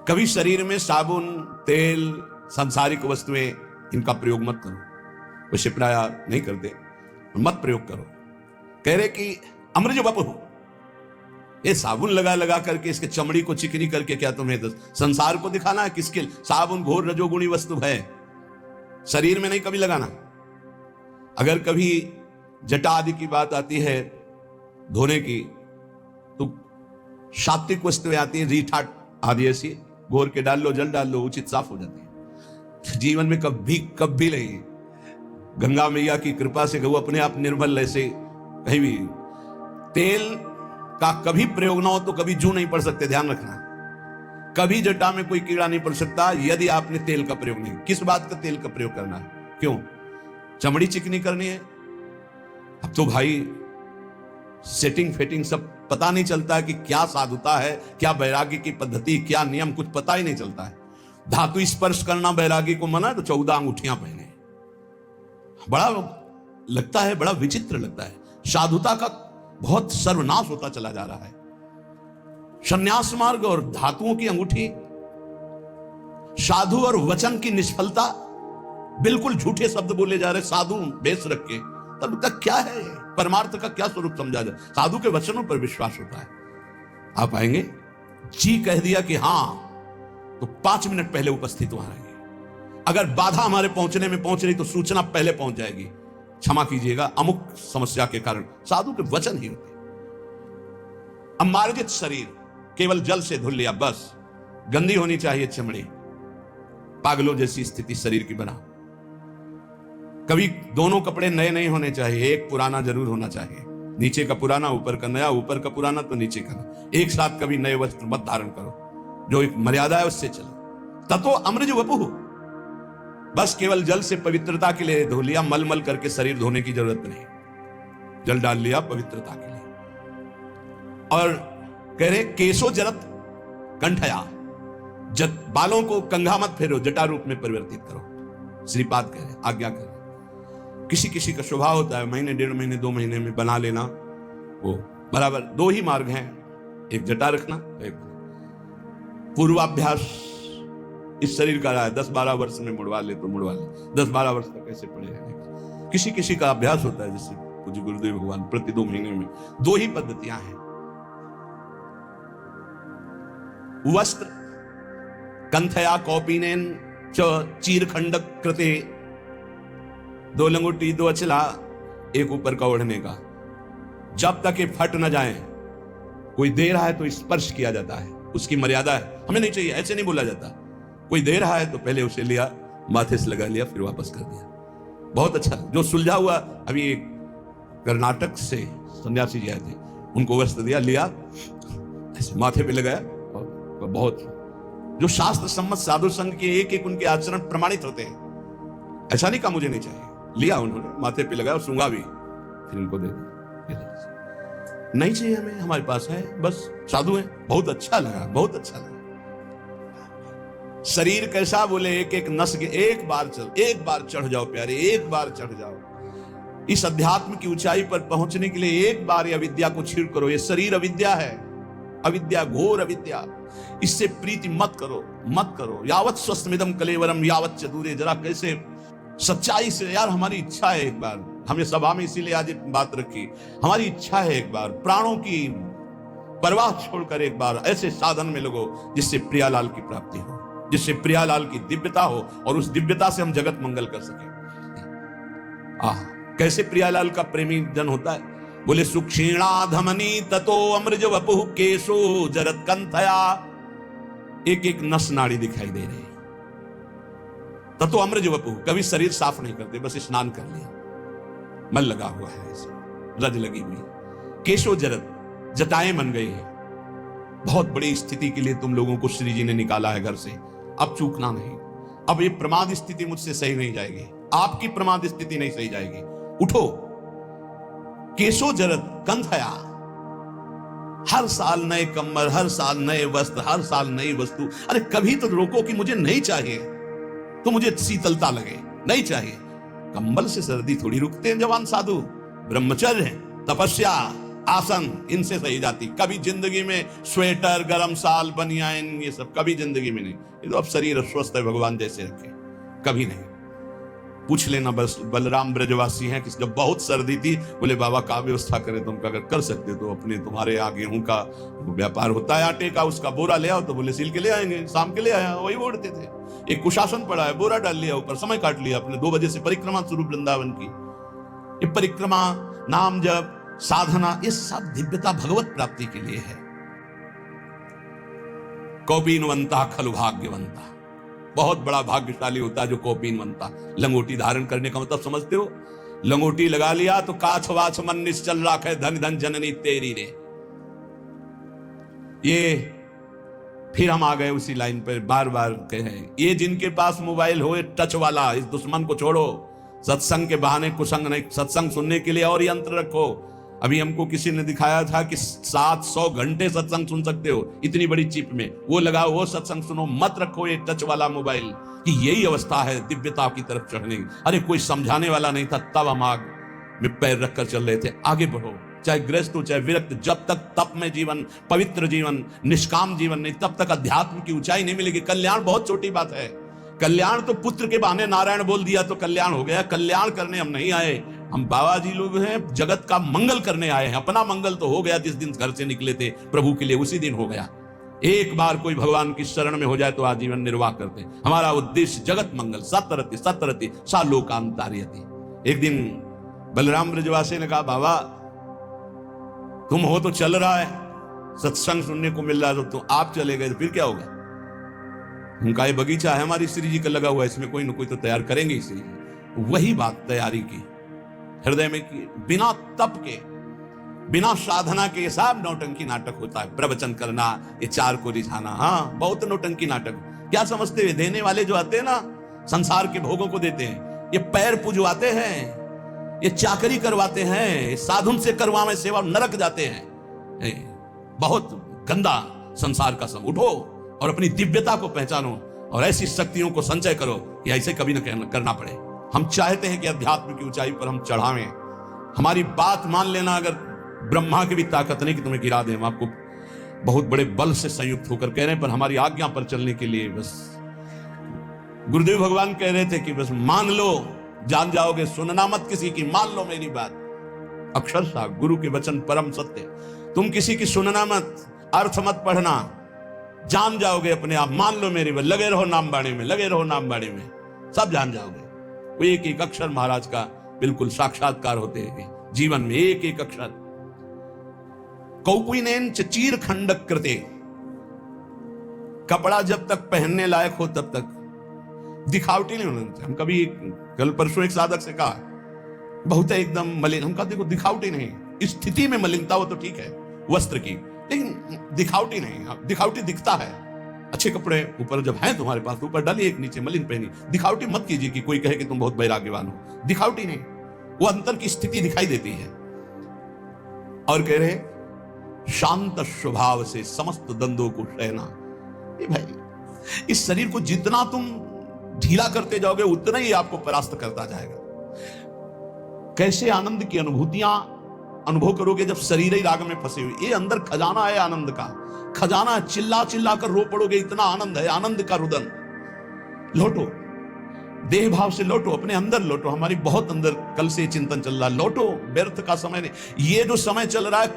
कभी शरीर में साबुन, तेल, सांसारिक वस्तुएं इनका प्रयोग मत करो। वैसे प्राय नहीं करते, मत प्रयोग करो। कह रहे कि अमृज वपुः, ये साबुन लगा लगा करके इसके चमड़ी को चिकनी करके क्या तुम्हें संसार को दिखाना है? किसके? साबुन घोर रजोगुणी वस्तु है, शरीर में नहीं कभी लगाना। अगर कभी जटा आदि की बात आती है धोने की, तो सात्विक वस्तुएं आती है, रीठा आदि ऐसी घोर के डाल लो, जल डाल लो, उचित साफ हो जाती है। जीवन में कभी नहीं, गंगा मैया की कृपा से गौ अपने आप निर्मल, ऐसे कहीं भी तेल का कभी प्रयोग ना हो तो कभी जू नहीं पड़ सकते, ध्यान रखना। कभी जटा में कोई कीड़ा नहीं पड़ सकता यदि आपने तेल का प्रयोग नहीं। किस बात का तेल का प्रयोग करना है? क्यों? चमड़ी चिकनी करनी है? अब तो भाई सेटिंग फेटिंग सब पता नहीं चलता है कि क्या साधुता है, क्या वैरागी की पद्धति, क्या नियम, कुछ पता ही नहीं चलता है। धातु स्पर्श करना वैरागी को मना, तो 14 अंगूठियां पहने। बड़ा लगता है, बड़ा विचित्र लगता है। साधुता का बहुत सर्वनाश होता चला जा रहा है। संन्यास मार्ग और धातुओं की अंगूठी, साधु और वचन की निष्फलता, बिल्कुल झूठे शब्द बोले जा रहे। साधु बेस रख के, तब तक क्या है? परमार्थ का क्या स्वरूप समझा जाए? साधु के वचनों पर विश्वास होता है। आप आएंगे, जी कह दिया कि हां, तो 5 मिनट पहले उपस्थित वहां रहेंगे। अगर बाधा हमारे पहुंचने में पहुंच रही तो सूचना पहले पहुंच जाएगी। क्षमा कीजिएगा, अमुक समस्या के कारण साधु के वचन ही होते। अमार्जित शरीर केवल जल से धुल लिया बस, गंदी होनी चाहिए चमड़ी, पागलों जैसी स्थिति शरीर की बना। कभी दोनों कपड़े नए नहीं होने चाहिए, एक पुराना जरूर होना चाहिए। नीचे का पुराना, ऊपर का नया, ऊपर का पुराना तो नीचे का नया। एक साथ कभी नए वस्त्र मत धारण करो, जो एक मर्यादा है उससे चलो। ततो अमृज वपुः, बस केवल जल से पवित्रता के लिए धो लिया, मल मल करके शरीर धोने की जरूरत नहीं, जल डाल लिया पवित्रता के लिए। और कह रहे केशो जरत कंठया, बालों को कंघा मत फेरो, जटा रूप में परिवर्तित करो। श्रीपाद कह रहे, आज्ञा कर रहे। किसी किसी का स्वभाव होता है महीने, 1.5 महीने, 2 महीने में बना लेना, वो बराबर। 2 ही मार्ग हैं, एक जटा रखना, एक पूर्वाभ्यास। इस शरीर का रहा है 10-12 वर्ष में मुड़वा ले तो मुड़वा ले, 10-12 वर्ष तक कैसे पड़े रहेंगे। किसी किसी का अभ्यास होता है, जैसे पूज्य गुरुदेव भगवान प्रति 2 महीने में। 2 ही पद्धतियां हैं। वस्त्र कंथया कौपीनेन च चीरखंडक कृते, 2 लंगोटी 2 अचला, एक ऊपर का ओढ़ने का, जब तक ये फट न जाए। कोई दे रहा है तो स्पर्श किया जाता है, उसकी मर्यादा है, हमें नहीं चाहिए, ऐसे नहीं बोला जाता। कोई दे रहा है तो पहले उसे लिया, माथे से लगा लिया, फिर वापस कर दिया। बहुत अच्छा। जो सुलझा हुआ, अभी एक कर्नाटक से सन्यासी जी आए थे, उनको वस्त्र दिया, लिया, ऐसे माथे पे लगाया। बहुत जो शास्त्र सम्मत साधु संघ के एक उनके आचरण प्रमाणित होते हैं। ऐसा नहीं कहा मुझे नहीं चाहिए, लिया उन्होंने, माथे पे लगाया और सूंघा भी, फिर उनको दे दिया। नहीं चाहिए हमें, हमारे पास है, बस साधु है। बहुत अच्छा लगा, बहुत अच्छा लगा। शरीर कैसा? बोले एक नस के एक बार चढ़ जाओ प्यारे, एक बार चढ़ जाओ। इस अध्यात्म की ऊंचाई पर पहुंचने के लिए एक बार ये अविद्या को छीड़ करो। ये शरीर अविद्या है, अविद्या, घोर अविद्या। इससे प्रीति मत करो। यावत् स्वस्मिदं कलेवरम यावत् च दूरे। जरा कैसे सच्चाई से, यार हमारी इच्छा है एक बार, हमने सभा में इसीलिए आज बात रखी, हमारी इच्छा है एक बार प्राणों की परवाह छोड़कर एक बार ऐसे साधन में लगो जिससे प्रियालाल की प्राप्ति हो, जिससे प्रियालाल की दिव्यता हो, और उस दिव्यता से हम जगत मंगल कर सके। कैसे प्रियालाल का प्रेमी जन होता है? बोले सुक्षीणा धमनी ततो अमृज वपुः केशो जरत कंथया। एक नस नाड़ी दिखाई दे रही। ततो अमृज वपुः, कभी शरीर साफ नहीं करते, बस स्नान कर लिया, मल लगा हुआ है, ऐसे रज लगी हुई। केशो जरत, जटाएं बन गई है। बहुत बड़ी स्थिति के लिए तुम लोगों को श्री जी ने निकाला है घर से, अब चूकना नहीं। अब ये प्रमाद स्थिति मुझसे सही नहीं जाएगी, आपकी प्रमाद स्थिति नहीं सही जाएगी। उठो। केशो जरत कंथया, हर साल नए कम्बल, हर साल नए वस्त्र, हर साल नई वस्तु। अरे कभी तो रोको कि मुझे नहीं चाहिए, तो मुझे शीतलता लगे, नहीं चाहिए। कंबल से सर्दी थोड़ी रुकते हैं जवान साधु। ब्रह्मचर्य है, तपस्या, आसन, इनसे सही जाती। कभी जिंदगी में स्वेटर, गरम साल, बनियान, ये सब कभी जिंदगी में नहीं। ये तो अब शरीर स्वस्थ है, भगवान जैसे रखे, कभी नहीं। पूछ लेना, बस बलराम ब्रजवासी हैं कि जब बहुत सर्दी थी, बोले बाबा का व्यवस्था करें, तुम अगर कर सकते तो अपने, तुम्हारे यहाँ गेहूं का व्यापार होता है आटे का, उसका बोरा ले आओ। तो बोले सिल के ले आएंगे, शाम के ले आया, वही ओढ़ते थे। एक कुशासन पड़ा है, बोरा डाल लिया ऊपर, समय काट लिया अपने। 2 बजे से परिक्रमा शुरू वृंदावन की। ये परिक्रमा, नाम जप, साधना, ये सब दिव्यता भगवत प्राप्ति के लिए है। कौपीनवंता खलु भाग्यवंता, बहुत बड़ा भाग्यशाली होता है जो कौपीनवंता। लंगोटी धारण करने का मतलब समझते हो? लंगोटी लगा लिया तो काछ वाछ मन निश्चल राखे, धन धन जननी तेरी रे। ये फिर हम आ गए उसी लाइन पर, बार बार कहे, ये जिनके पास मोबाइल हो, टच वाला, इस दुश्मन को छोड़ो। सत्संग के बहाने कुसंग नहीं, सत्संग सुनने के लिए और यंत्र रखो। अभी हमको किसी ने दिखाया था कि 700 घंटे सत्संग सुन सकते हो इतनी बड़ी चिप में, वो लगाओ, वो सत्संग सुनो, मत रखो ये टच वाला मोबाइल। कि यही अवस्था है दिव्यता की तरफ चढ़ने की। अरे कोई समझाने वाला नहीं था, तब हम आग में पैर रखकर चल रहे थे। आगे बढ़ो, चाहे गृहस्थ हो चाहे विरक्त, जब तक तप में जीवन, पवित्र जीवन, निष्काम जीवन नहीं, तब तक अध्यात्म की ऊंचाई नहीं मिलेगी। कल्याण बहुत छोटी बात है। कल्याण तो पुत्र के बहाने नारायण बोल दिया तो कल्याण हो गया। कल्याण करने हम नहीं आए, हम बाबा जी लोग हैं, जगत का मंगल करने आए हैं। अपना मंगल तो हो गया जिस दिन घर से निकले थे प्रभु के लिए, उसी दिन हो गया। एक बार कोई भगवान की शरण में हो जाए तो आजीवन निर्वाह करते। हमारा उद्देश्य जगत मंगल, सतरति सतरति सा लोकांतार्यति। एक दिन बलराम ब्रजवासी ने कहा, बाबा तुम हो तो चल रहा है, सत्संग सुनने को मिल रहा है, तो आप चले गए तो फिर क्या होगा? उनका ये बगीचा है हमारी श्री जी का लगा हुआ है, इसमें कोई ना कोई तो तैयार करेंगे श्री जी। वही बात तैयारी की, हृदय में की, बिना तप के, बिना साधना के। सब नौटंकी नाटक होता है। प्रवचन करना, ये चार को रिझाना, हाँ बहुत नौटंकी नाटक। क्या समझते हुए देने वाले जो आते हैं ना, संसार के भोगों को देते हैं, ये पैर पुजवाते हैं, ये चाकरी करवाते हैं, साधुन से करवावे सेवा, नरक जाते हैं। बहुत गंदा संसार का सम। उठो और अपनी दिव्यता को पहचानो और ऐसी शक्तियों को संचय करो कि ऐसे कभी न करना पड़े। हम चाहते हैं कि अध्यात्म की ऊंचाई पर हम चढ़ावें। हमारी बात मान लेना, अगर ब्रह्मा की भी ताकत नहीं कि तुम्हें गिरा दें, हम आपको बहुत बड़े बल से संयुक्त होकर कह रहे हैं, पर हमारी आज्ञा पर चलने के लिए बस। गुरुदेव भगवान कह रहे थे कि बस मान लो, जान जाओगे, सुनना मत किसी की, मान लो मेरी बात। अक्षरशः गुरु के वचन परम सत्य। तुम किसी की सुनना मत, अर्थ मत पढ़ना, जान जाओगे अपने आप। मान लो मेरी बात, लगे रहो नाम बाणी में, लगे रहो नाम बाणी में, सब जान जाओगे। वो एक एक अक्षर महाराज का बिल्कुल साक्षात्कार होते हैं जीवन में, एक एक अक्षर। कौपुनेन चीर खंडक कृते, कपड़ा जब तक पहनने लायक हो तब तक दिखावटी नहीं होना चाहिए। हम कभी कल परसों एक साधक से कहा, बहुत है एकदम मलिन, हम कहते देखो दिखावटी नहीं, स्थिति में मलिनता हो तो ठीक है वस्त्र की, लेकिन दिखावटी नहीं। दिखावटी दिखता है, अच्छे कपड़े ऊपर जब हैं तुम्हारे पास, ऊपर डालिए, एक नीचे मलिन पहनी। दिखावटी मत कीजिए कि कोई कहे कि तुम बहुत वैराग्यवान हो, दिखावटी नहीं, वो अंतर की स्थिति दिखाई देती है। और कह रहे शांत स्वभाव से समस्त दंदों को सहना। ये भाई, इस शरीर को जितना तुम ढीला करते जाओगे उतना ही आपको परास्त करता जाएगा। कैसे आनंद की अनुभूतियां अनुभव करोगे जब शरीर ही राग में फंसे हुए। ये अंदर खजाना है आनंद का, खजाना। चिल्ला चिल्ला कर रो पड़ोगे, इतना आनंद है, आनंद का रुदन। लौटो, देह भाव से लौटो, अपने अंदर लौटो। हमारी बहुत अंदर कल से चिंतन चल रहा है, लौटो, व्यर्थ का समय नहीं। ये जो समय चल रहा है,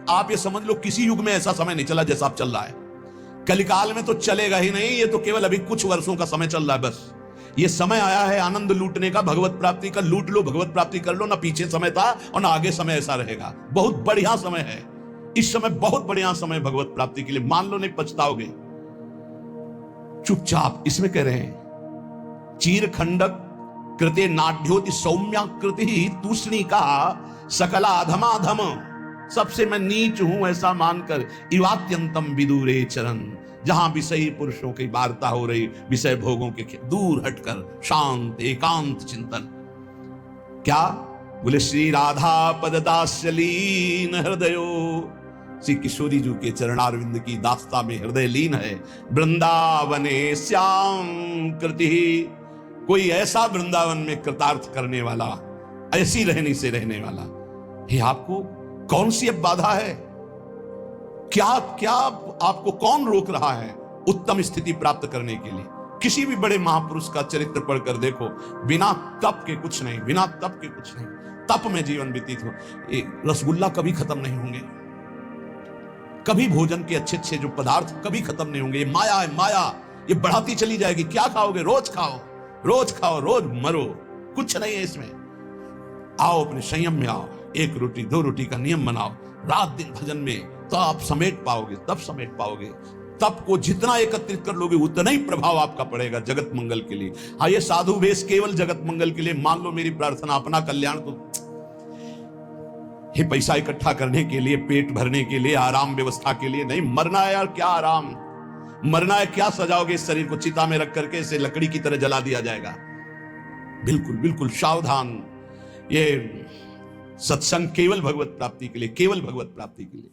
आप ये समझ लो किसी युग में ऐसा समय नहीं चला जैसा आप चल रहा है। कलिकाल में तो चलेगा ही नहीं, ये तो केवल अभी कुछ वर्षों का समय चल रहा है बस। ये समय आया है आनंद लूटने का, भगवत प्राप्ति का। लूट लो, भगवत प्राप्ति कर लो। ना पीछे समय था और ना आगे समय ऐसा रहेगा। बहुत बढ़िया समय है इस समय, बहुत बढ़िया समय भगवत प्राप्ति के लिए। मान लो, नहीं पछताओगे। चुपचाप इसमें कह रहे हैं, चीर खंडक कृते नाड्योति सौम्याकृति तूष्णी का सकला अधमाधम। सबसे मैं नीच हूं ऐसा मानकर इवात्यंतम विदूरे चरण, जहां विषयी पुरुषों की वार्ता हो रही, विषय भोगों के दूर हटकर शांत एकांत चिंतन। क्या बोले? श्री राधा पददास्यलीन हृदयो, श्री किशोरी जी के चरणारविंद की दास्ता में हृदय लीन है। वृंदावने श्याम कृति, कोई ऐसा वृंदावन में कृतार्थ करने वाला, ऐसी रहनी से रहने वाला। ये आपको कौन सी अब बाधा है? क्या क्या आपको कौन रोक रहा है उत्तम स्थिति प्राप्त करने के लिए? किसी भी बड़े महापुरुष का चरित्र पढ़कर देखो, बिना तप के कुछ नहीं, बिना तप के कुछ नहीं। तप में जीवन व्यतीत हो। ये रसगुल्ला कभी खत्म नहीं होंगे, कभी भोजन के अच्छे अच्छे जो पदार्थ कभी खत्म नहीं होंगे। ये माया है, माया ये बढ़ाती चली जाएगी। क्या खाओगे? रोज खाओ, रोज खाओ, रोज मरो, कुछ नहीं है इसमें। आओ अपने संयम में आओ, 1 रोटी 2 रोटी का नियम बनाओ, रात दिन भजन में, तो आप समेट पाओगे, तब समेट पाओगे। तप को जितना एकत्रित कर लोगे उतना ही प्रभाव आपका पड़ेगा जगत मंगल के लिए। हाँ, ये साधु वेश केवल जगत मंगल के लिए। मान लो मेरी प्रार्थना, अपना कल्याण तो ये पैसा इकट्ठा करने के लिए, पेट भरने के लिए, आराम व्यवस्था के लिए नहीं। मरना है यार, क्या आराम, मरना है। क्या सजाओगे इस शरीर को? चिता में रख करके इसे लकड़ी की तरह जला दिया जाएगा। बिल्कुल बिल्कुल सावधान। ये सत्संग केवल भगवत प्राप्ति के लिए, केवल भगवत प्राप्ति के लिए।